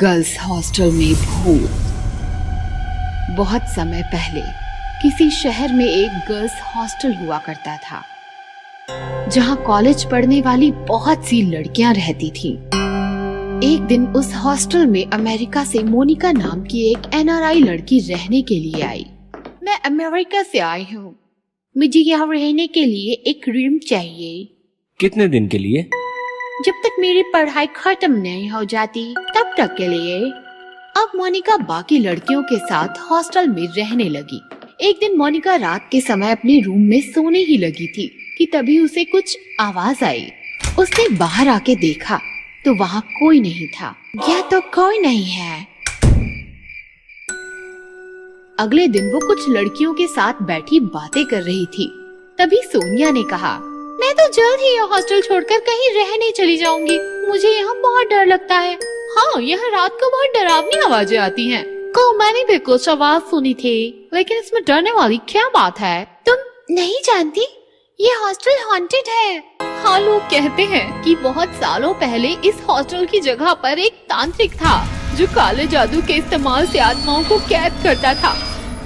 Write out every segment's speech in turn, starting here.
Girls hostel में भूत। बहुत समय पहले किसी शहर में एक गर्ल्स हॉस्टल हुआ करता था, जहां कॉलेज पढ़ने वाली बहुत सी लड़कियां रहती थीं। एक दिन उस हॉस्टल में अमेरिका से मोनिका नाम की एक एनआरआई लड़की रहने के लिए आई। मैं अमेरिका से आई हूँ, मुझे यहाँ रहने के लिए एक रूम चाहिए। कितने दिन के लिए? जब तक मेरी पढ़ाई खत्म नहीं हो जाती तब तक के लिए। अब मोनिका बाकी लड़कियों के साथ हॉस्टल में रहने लगी। एक दिन मोनिका रात के समय अपने रूम में सोने ही लगी थी कि तभी उसे कुछ आवाज आई। उसने बाहर आके देखा तो वहाँ कोई नहीं था। यह तो कोई नहीं है। अगले दिन वो कुछ लड़कियों के साथ बैठी बातें कर रही थी। तभी सोनिया ने कहा, मैं तो जल्द ही यह हॉस्टल छोड़कर कहीं रहने चली जाऊंगी। मुझे यहाँ बहुत डर लगता है। हाँ, यहाँ रात को बहुत डरावनी आवाजें आती हैं। मैंने भी कुछ आवाज सुनी थी, लेकिन इसमें डरने वाली क्या बात है? तुम नहीं जानती? ये हॉस्टल हॉन्टेड है। हाँ, लोग कहते हैं कि बहुत सालों पहले इस हॉस्टल की जगह पर एक तांत्रिक था जो काले जादू के इस्तेमाल से आत्माओं को कैद करता था।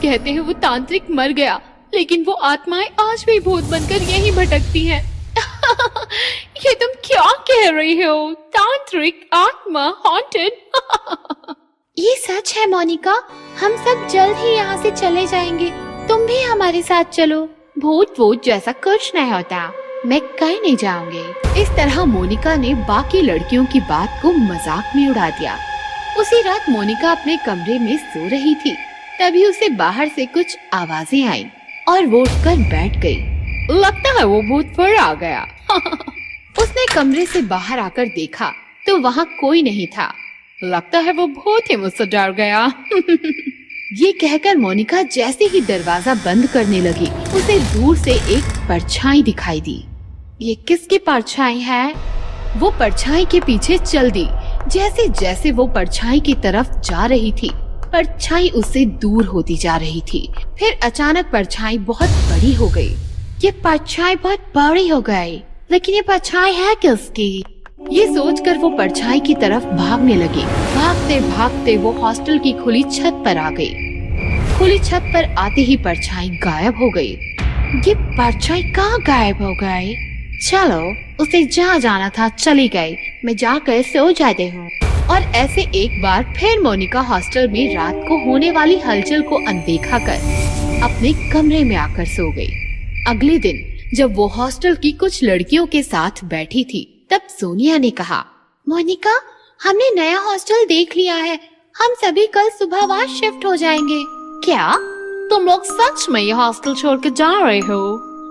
कहते हैं वो तांत्रिक मर गया, लेकिन वो आत्माएं आज भी भूत बनकर यहीं भटकती हैं। ये तुम क्या कह रही हो? तांत्रिक आत्मा हॉन्टेड? ये सच है मोनिका, हम सब जल्द ही यहाँ से चले जाएंगे। तुम भी हमारे साथ चलो। भूत वूत जैसा कुछ नहीं होता, मैं कहीं नहीं जाऊंगी। इस तरह मोनिका ने बाकी लड़कियों की बात को मजाक में उड़ा दिया। उसी रात मोनिका अपने कमरे में सो रही थी, तभी उसे बाहर से कुछ आवाजें आई और वो उठकर बैठ गई। लगता है वो भूत फिर आ गया। उसने कमरे से बाहर आकर देखा तो वहाँ कोई नहीं था। लगता है वो भूत ही मुझसे डर गया। ये कहकर मोनिका जैसे ही दरवाजा बंद करने लगी, उसे दूर से एक परछाई दिखाई दी। ये किसकी परछाई है? वो परछाई के पीछे चल दी। जैसे जैसे वो परछाई की तरफ जा रही थी, परछाई उससे दूर होती जा रही थी। फिर अचानक परछाई बहुत बड़ी हो गई। ये परछाई बहुत बड़ी हो गई, लेकिन ये परछाई है किसकी? ये सोचकर वो परछाई की तरफ भागने लगी। भागते भागते वो हॉस्टल की खुली छत पर आ गई। खुली छत पर आते ही परछाई गायब हो गई। ये परछाई कहाँ गायब हो गई? चलो, उसे जहाँ जाना था चली गई, मैं जाकर सो जाती हूँ। और ऐसे एक बार फिर मोनिका हॉस्टल में रात को होने वाली हलचल को अनदेखा कर अपने कमरे में आकर सो गई। अगले दिन जब वो हॉस्टल की कुछ लड़कियों के साथ बैठी थी, तब सोनिया ने कहा, मोनिका, हमने नया हॉस्टल देख लिया है। हम सभी कल सुबह वहाँ शिफ्ट हो जाएंगे। क्या तुम लोग सच में ये हॉस्टल छोड़ के जा रहे हो?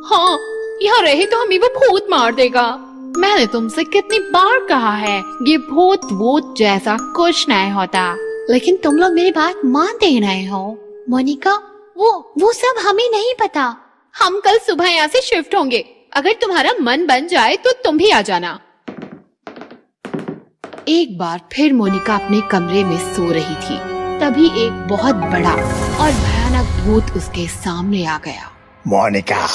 हाँ, यहाँ रहे तो हमें वो भूत मार देगा। मैंने तुमसे कितनी बार कहा है, ये भूत वूत जैसा कुछ नहीं होता, लेकिन तुम लोग मेरी बात मानते ही नहीं हो। मोनिका, वो सब हमें नहीं पता। हम कल सुबह यहाँ से शिफ्ट होंगे। अगर तुम्हारा मन बन जाए तो तुम भी आ जाना। एक बार फिर मोनिका अपने कमरे में सो रही थी, तभी एक बहुत बड़ा और भयानक भूत उसके सामने आ गया। मोनिका,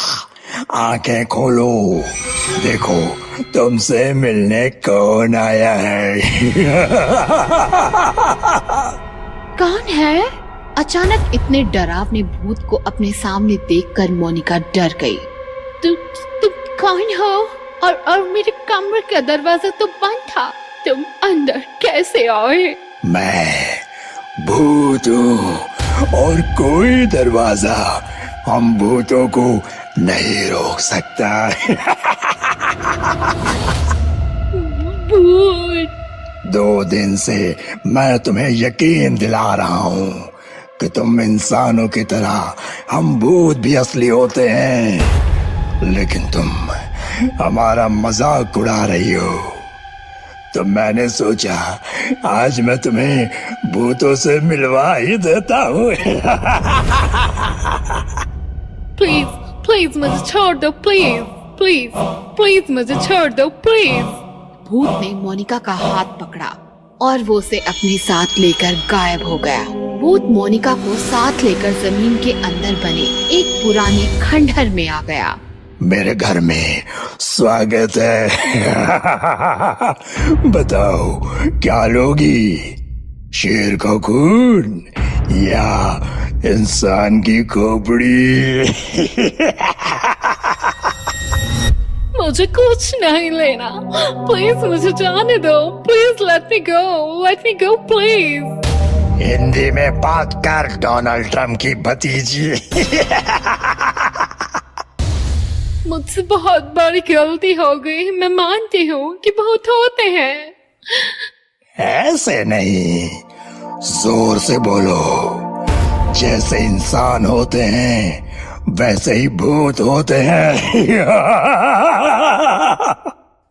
आंखें खोलो, देखो तुमसे मिलने कौन आया है। कौन है? अचानक इतने डरावने भूत को अपने सामने देखकर मोनिका डर गई। तुम कौन हो? और मेरे कमरे का दरवाजा तो बंद था, तुम अंदर कैसे आए? मैं भूत हूँ और कोई दरवाजा हम भूतों को नहीं रोक सकता। भूत! 2 दिन से मैं तुम्हें यकीन दिला रहा हूँ कि तुम इंसानों की तरह हम भूत भी असली होते हैं, लेकिन तुम हमारा मजाक उड़ा रही हो। तो मैंने सोचा आज मैं तुम्हें भूतों से मिलवा ही देता हूँ। प्लीज प्लीज मुझे छोड़ दो, प्लीज प्लीज प्लीज मुझे छोड़ दो, प्लीज। भूत ने मोनिका का हाथ पकड़ा और वो उसे अपने साथ लेकर गायब हो गया। भूत मोनिका को साथ लेकर जमीन के अंदर बने एक पुराने खंडहर में आ गया। मेरे घर में स्वागत है। बताओ क्या लोगी? शेर का खून या इंसान की खोपड़ी? मुझे कुछ नहीं लेना, प्लीज मुझे जाने दो, please let me go please. Hindi में बात कर डोनाल्ड ट्रम्प की भतीजी। मुझसे बहुत बड़ी गलती हो गई, मैं मानती हूँ कि बहुत होते हैं। ऐसे नहीं, जोर से बोलो। जैसे इंसान होते हैं वैसे ही भूत होते हैं।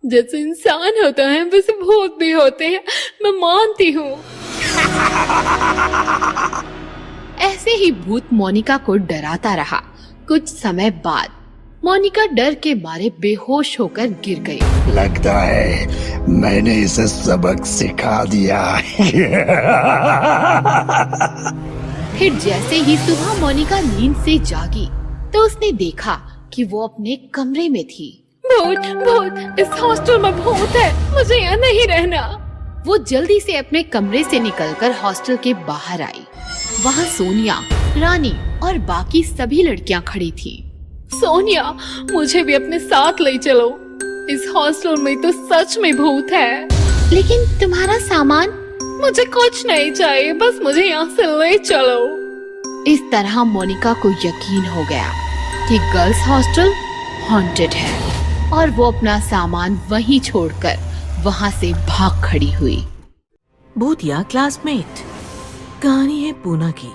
जैसे इंसान होता है वैसे भूत भी होते हैं, मैं मानती हूँ। ऐसे ही भूत मोनिका को डराता रहा। कुछ समय बाद मोनिका डर के मारे बेहोश होकर गिर गई। लगता है मैंने इसे सबक सिखा दिया। फिर जैसे ही सुबह मोनिका नींद से जागी तो उसने देखा कि वो अपने कमरे में थी। भूत, इस हॉस्टल में भूत है, मुझे यहाँ नहीं रहना। वो जल्दी से अपने कमरे से निकलकर हॉस्टल के बाहर आई। वहाँ सोनिया, रानी और बाकी सभी लड़कियाँ खड़ी थी। सोनिया, मुझे भी अपने साथ ले चलो, इस हॉस्टल में तो सच में भूत है। लेकिन तुम्हारा सामान? मुझे कुछ नहीं चाहिए, बस मुझे यहाँ से ले चलो। इस तरह मोनिका को यकीन हो गया कि गर्ल्स हॉस्टल हॉन्टेड है और वो अपना सामान वहीं छोड़कर वहाँ से भाग खड़ी हुई। भूतिया क्लासमेट। कहानी है पूना की।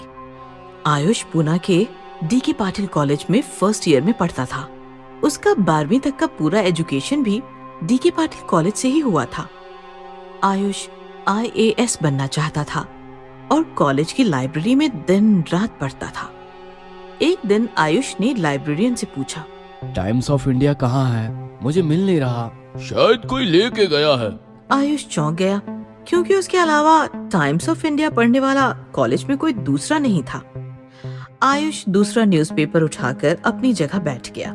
आयुष पूना के डी.के. पाटिल कॉलेज में फर्स्ट ईयर में पढ़ता था। उसका 12वीं तक का पूरा एजुकेशन भी डी.के. पाटिल कॉलेज से ही हुआ था। आयुष IAS बनना चाहता था और कॉलेज की लाइब्रेरी में दिन रात पढ़ता था। एक दिन आयुष ने लाइब्रेरियन से पूछा, टाइम्स ऑफ इंडिया कहाँ है? मुझे मिल नहीं रहा। शायद कोई लेके गया है। आयुष चौंक गया क्योंकि उसके अलावा टाइम्स ऑफ इंडिया पढ़ने वाला कॉलेज में कोई दूसरा नहीं था। आयुष दूसरा न्यूज़पेपर उठाकर अपनी जगह बैठ गया।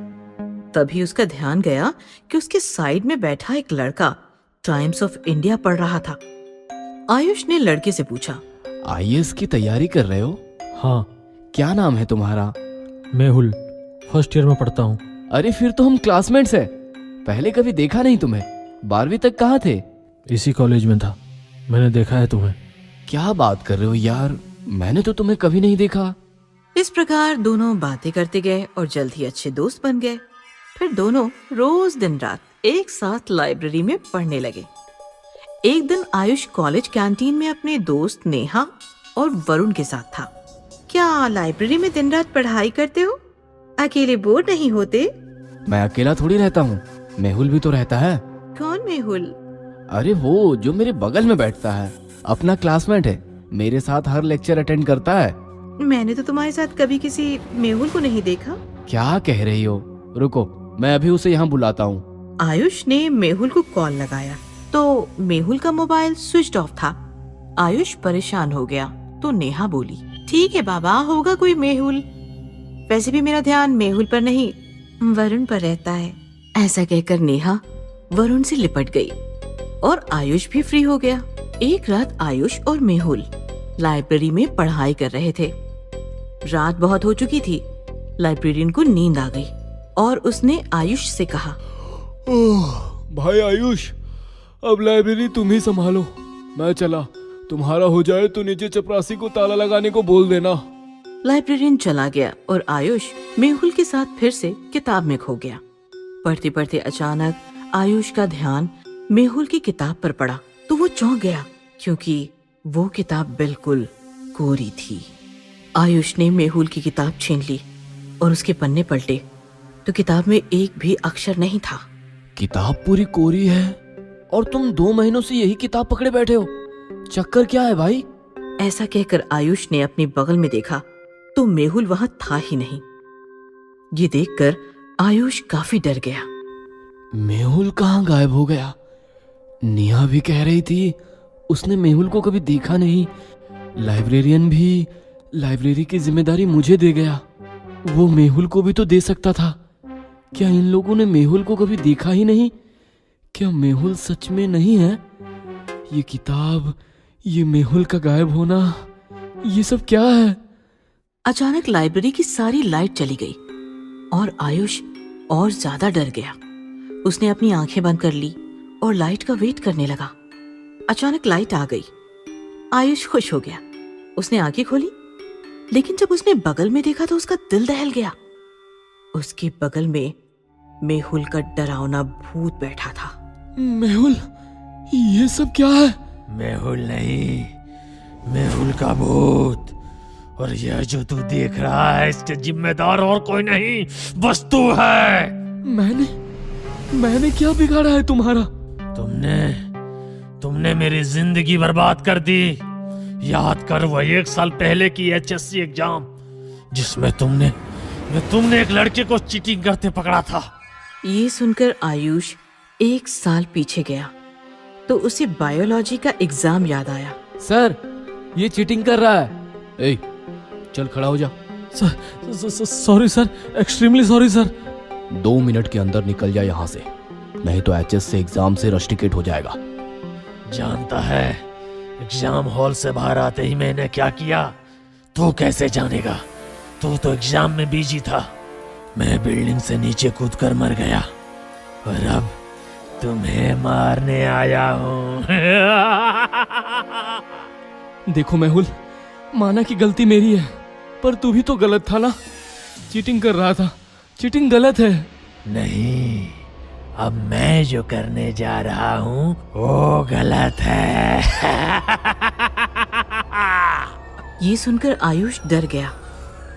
तभी उसका ध्यान गया कि उसके साइड में बैठा एक लड़का टाइम्स ऑफ इंडिया पढ़ रहा था। आयुष ने लड़के से पूछा, IAS की तैयारी कर रहे हो? हाँ। क्या नाम है तुम्हारा? मेहुल, फर्स्ट ईयर में पढ़ता हूँ। अरे फिर तो हम क्लासमेट्स हैं। पहले कभी देखा नहीं तुम्हें। 12वीं तक कहाँ थे? इसी कॉलेज में था, मैंने देखा है तुम्हें। क्या बात कर रहे हो यार, मैंने तो तुम्हें कभी नहीं देखा। इस प्रकार दोनों बातें करते गए और जल्द ही अच्छे दोस्त बन गए। फिर दोनों रोज दिन रात एक साथ लाइब्रेरी में पढ़ने लगे। एक दिन आयुष कॉलेज कैंटीन में अपने दोस्त नेहा और वरुण के साथ था। क्या लाइब्रेरी में दिन रात पढ़ाई करते हो? अकेले बोर नहीं होते? मैं अकेला थोड़ी रहता हूँ, मेहुल भी तो रहता है। कौन मेहुल? अरे वो जो मेरे बगल में बैठता है, अपना क्लासमेट है, मेरे साथ हर लेक्चर अटेंड करता है। मैंने तो तुम्हारे साथ कभी किसी मेहुल को नहीं देखा। क्या कह रही हो? रुको, मैं अभी उसे यहाँ बुलाता हूँ। आयुष ने मेहुल को कॉल लगाया तो मेहुल का मोबाइल स्विच ऑफ था। आयुष परेशान हो गया तो नेहा बोली, ठीक है बाबा, होगा कोई मेहुल। वैसे भी मेरा ध्यान मेहुल पर नहीं वरुण पर रहता है। ऐसा कहकर नेहा वरुण से लिपट गई और आयुष भी फ्री हो गया। एक रात आयुष और मेहुल लाइब्रेरी में पढ़ाई कर रहे थे। रात बहुत हो चुकी थी। लाइब्रेरियन को नींद आ गई और उसने आयुष से कहा, भाई आयुष, अब लाइब्रेरी तुम ही संभालो, मैं चला। तुम्हारा हो जाए तो नीचे चपरासी को ताला लगाने को बोल देना। लाइब्रेरियन चला गया और आयुष मेहुल के साथ फिर से किताब में खो गया। पढ़ते पढ़ते अचानक आयुष का ध्यान मेहुल की किताब पर पड़ा तो वो चौंक गया क्योंकि वो किताब बिल्कुल कोरी थी। आयुष ने मेहुल की किताब छीन ली और उसके पन्ने पलटे तो किताब में एक भी अक्षर नहीं था। किताब पूरी कोरी है और तुम 2 महीनों से यही किताब पकड़े बैठे हो। चक्कर क्या है भाई? ऐसा कहकर आयुष ने अपने बगल में देखा तो मेहुल वहां था ही नहीं। ये देखकर आयुष काफी डर गया। मेहुल कहाँ गायब हो गया? नेहा भी कह रही थी उसने मेहुल को कभी देखा नहीं। लाइब्रेरियन भी लाइब्रेरी की जिम्मेदारी मुझे दे गया। वो मेहुल को भी तो दे सकता था। क्या इन लोगों ने मेहुल को कभी देखा ही नहीं? क्या मेहुल सच में नहीं है? ये मेहुल का गायब होना, ये सब क्या है? अचानक लाइब्रेरी की सारी लाइट चली गई और आयुष और ज्यादा डर गया। उसने अपनी आंखें बंद कर ली और लाइट का वेट करने लगा। अचानक लाइट आ गई। आयुष खुश हो गया। उसने आंखें खोली, लेकिन जब उसने बगल में देखा तो उसका दिल दहल गया। उसके बगल में मेहुल का डरावना भूत बैठा था। मेहुल, ये सब क्या है? मेहुल नहीं, मेहुल का भूत। और यह जो तू देख रहा है इसके जिम्मेदार और कोई नहीं, बस तू है। मैंने क्या बिगाड़ा है तुम्हारा? तुमने मेरी जिंदगी बर्बाद कर दी। याद कर वह 1 साल पहले की HSC एग्जाम, जिसमें तुमने एक लड़के को चीटिंग करते पकड़ा था। ये सुनकर आयुष 1 साल पीछे गया तो उसे बायोलॉजी का एग्जाम याद आया। सर, ये चीटिंग कर रहा है। ए, चल खड़ा हो जा। Sorry sir, extremely sorry sir. 2 minute के अंदर निकल जा यहाँ से, नहीं तो HS से एग्जाम से रस्टिकेट हो जाएगा। जानता है एग्जाम हॉल से बाहर आते ही मैंने क्या किया? तू कैसे जानेगा? तू तो एग्जाम में बिजी था। मैं बिल्डिंग से नीचे कूदकर मर गया और अब तुम्हें मारने आया हूँ। देखो मेहुल, माना कि गलती मेरी है, पर तू भी तो गलत था ना। चीटिंग कर रहा था। चीटिंग गलत है। नहीं, अब मैं जो करने जा रहा हूँ वो गलत है। ये सुनकर आयुष डर गया।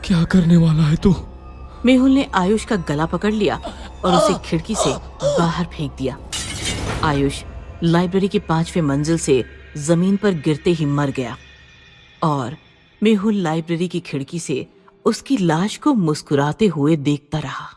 क्या करने वाला है तू? मेहुल ने आयुष का गला पकड़ लिया और उसे खिड़की से बाहर फेंक दिया। आयुष लाइब्रेरी की 5वीं मंजिल से जमीन पर गिरते ही मर गया और मेहुल लाइब्रेरी की खिड़की से उसकी लाश को मुस्कुराते हुए देखता रहा।